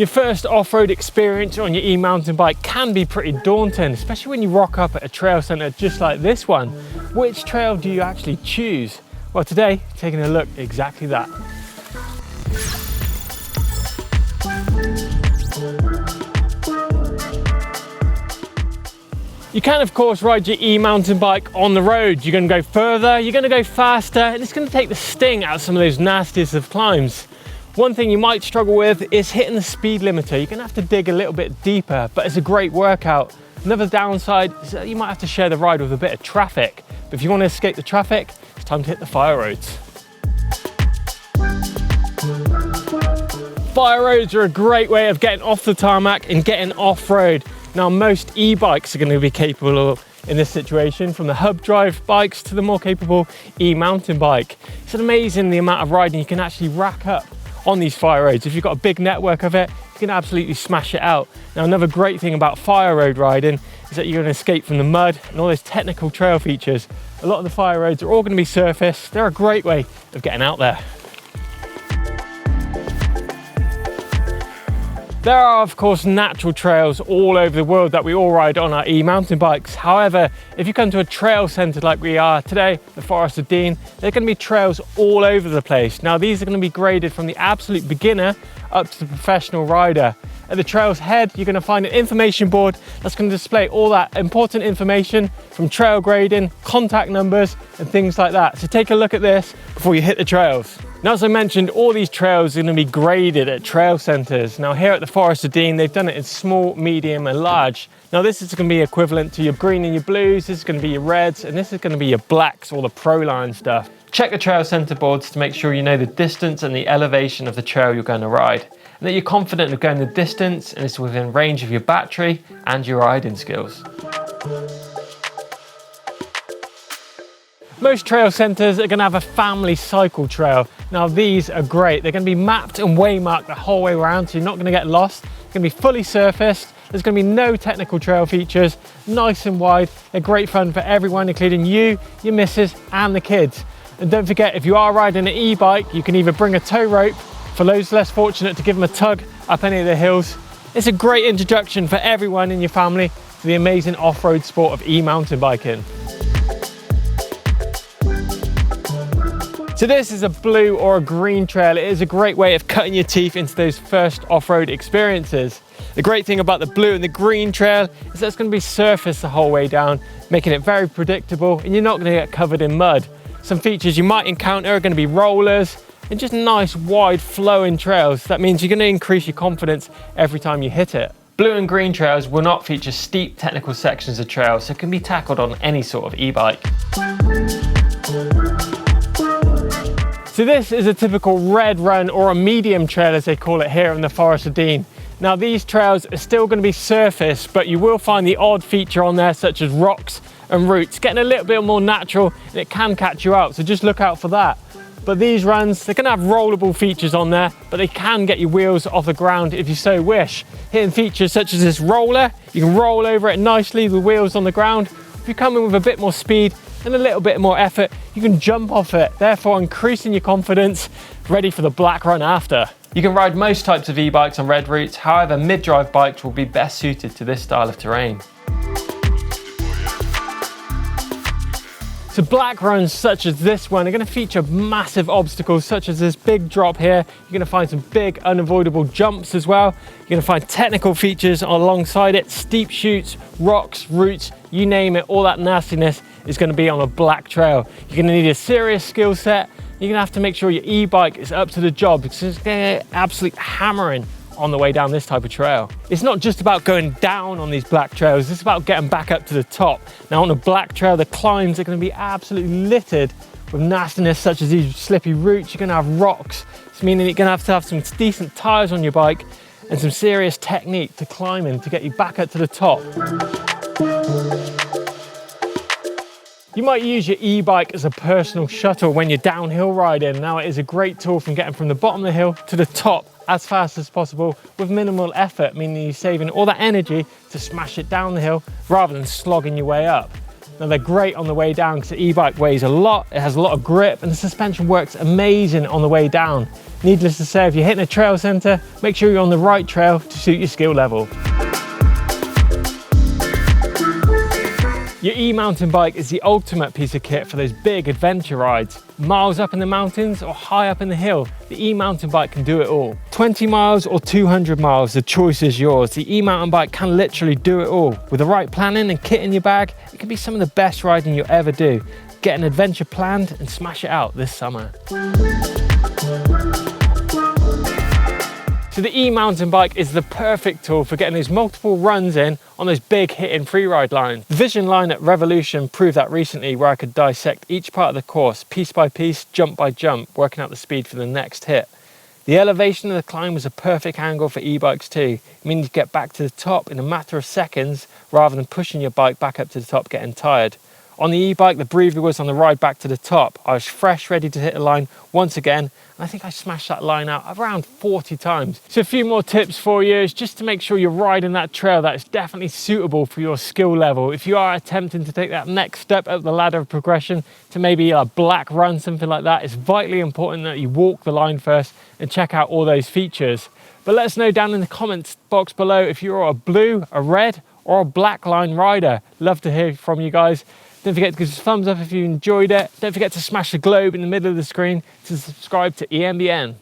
Your first off-road experience on your e-mountain bike can be pretty daunting, especially when you rock up at a trail centre just like this one. Which trail do you actually choose? Well, today, taking a look at exactly that. You can, of course, ride your e-mountain bike on the road. You're going to go further, you're going to go faster, and it's going to take the sting out of some of those nastiest of climbs. One thing you might struggle with is hitting the speed limiter. You're going to have to dig a little bit deeper, but it's a great workout. Another downside is that you might have to share the ride with a bit of traffic. But if you want to escape the traffic, it's time to hit the fire roads. Fire roads are a great way of getting off the tarmac and getting off-road. Now, most e-bikes are going to be capable in this situation, from the hub drive bikes to the more capable e-mountain bike. It's amazing the amount of riding you can actually rack up on these fire roads. If you've got a big network of it, you can absolutely smash it out. Now, another great thing about fire road riding is that you're going to escape from the mud and all those technical trail features. A lot of the fire roads are all going to be surface. They're a great way of getting out there. There are, of course, natural trails all over the world that we all ride on our e-mountain bikes. However, if you come to a trail centre like we are today, the Forest of Dean, there are going to be trails all over the place. Now, these are going to be graded from the absolute beginner up to the professional rider. At the trail's head, you're going to find an information board that's going to display all that important information from trail grading, contact numbers, and things like that. So take a look at this before you hit the trails. Now, as I mentioned, all these trails are going to be graded at trail centres. Now, here at the Forest of Dean, they've done it in small, medium and large. Now, this is going to be equivalent to your green and your blues, this is going to be your reds, and this is going to be your blacks, all the pro line stuff. Check the trail centre boards to make sure you know the distance and the elevation of the trail you're going to ride, and that you're confident of going the distance and it's within range of your battery and your riding skills. Most trail centres are going to have a family cycle trail. Now, these are great. They're going to be mapped and waymarked the whole way around, so you're not going to get lost. They're going to be fully surfaced. There's going to be no technical trail features, nice and wide. They're great fun for everyone, including you, your missus and the kids. And don't forget, if you are riding an e-bike, you can either bring a tow rope for those less fortunate to give them a tug up any of the hills. It's a great introduction for everyone in your family to the amazing off-road sport of e-mountain biking. So this is a blue or a green trail. It is a great way of cutting your teeth into those first off-road experiences. The great thing about the blue and the green trail is that it's going to be surfaced the whole way down, making it very predictable, and you're not going to get covered in mud. Some features you might encounter are going to be rollers and just nice wide flowing trails. That means you're going to increase your confidence every time you hit it. Blue and green trails will not feature steep technical sections of trails, so it can be tackled on any sort of e-bike. So this is a typical red run, or a medium trail as they call it here in the Forest of Dean. Now, these trails are still going to be surface, but you will find the odd feature on there such as rocks and roots, getting a little bit more natural, and it can catch you out, so just look out for that. But these runs, they're going to have rollable features on there, but they can get your wheels off the ground if you so wish. Hitting features such as this roller, you can roll over it nicely with wheels on the ground. If you come in with a bit more speed and a little bit more effort, you can jump off it, therefore increasing your confidence, ready for the black run after. You can ride most types of e-bikes on red routes, however mid-drive bikes will be best suited to this style of terrain. So black runs such as this one are going to feature massive obstacles such as this big drop here. You're going to find some big unavoidable jumps as well. You're going to find technical features alongside it, steep chutes, rocks, roots, you name it, all that nastiness is going to be on a black trail. You're going to need a serious skill set. You're going to have to make sure your e-bike is up to the job because it's going to get absolute hammering on the way down this type of trail. It's not just about going down on these black trails, it's about getting back up to the top. Now, on a black trail, the climbs are going to be absolutely littered with nastiness such as these slippy roots. You're going to have rocks. It's meaning you're going to have some decent tires on your bike and some serious technique to climbing to get you back up to the top. You might use your e-bike as a personal shuttle when you're downhill riding. Now, it is a great tool from getting from the bottom of the hill to the top as fast as possible with minimal effort, meaning you're saving all that energy to smash it down the hill rather than slogging your way up. Now, they're great on the way down because the e-bike weighs a lot, it has a lot of grip, and the suspension works amazing on the way down. Needless to say, if you're hitting a trail centre, make sure you're on the right trail to suit your skill level. Your e-mountain bike is the ultimate piece of kit for those big adventure rides. Miles up in the mountains or high up in the hill, the e-mountain bike can do it all. 20 miles or 200 miles, the choice is yours. The e-mountain bike can literally do it all. With the right planning and kit in your bag, it can be some of the best riding you'll ever do. Get an adventure planned and smash it out this summer. So the e-mountain bike is the perfect tool for getting those multiple runs in on those big hitting freeride lines. The Vision line at Revolution proved that recently, where I could dissect each part of the course piece by piece, jump by jump, working out the speed for the next hit. The elevation of the climb was a perfect angle for e-bikes too. It means you get back to the top in a matter of seconds rather than pushing your bike back up to the top getting tired. On the e-bike, the breather was on the ride back to the top. I was fresh, ready to hit the line once again, and I think I smashed that line out around 40 times. So a few more tips for you is just to make sure you're riding that trail that is definitely suitable for your skill level. If you are attempting to take that next step up the ladder of progression to maybe a black run, something like that, it's vitally important that you walk the line first and check out all those features. But let us know down in the comments box below if you're a blue, a red, or a black line rider. Love to hear from you guys. Don't forget to give us a thumbs up if you enjoyed it. Don't forget to smash the globe in the middle of the screen to subscribe to EMBN.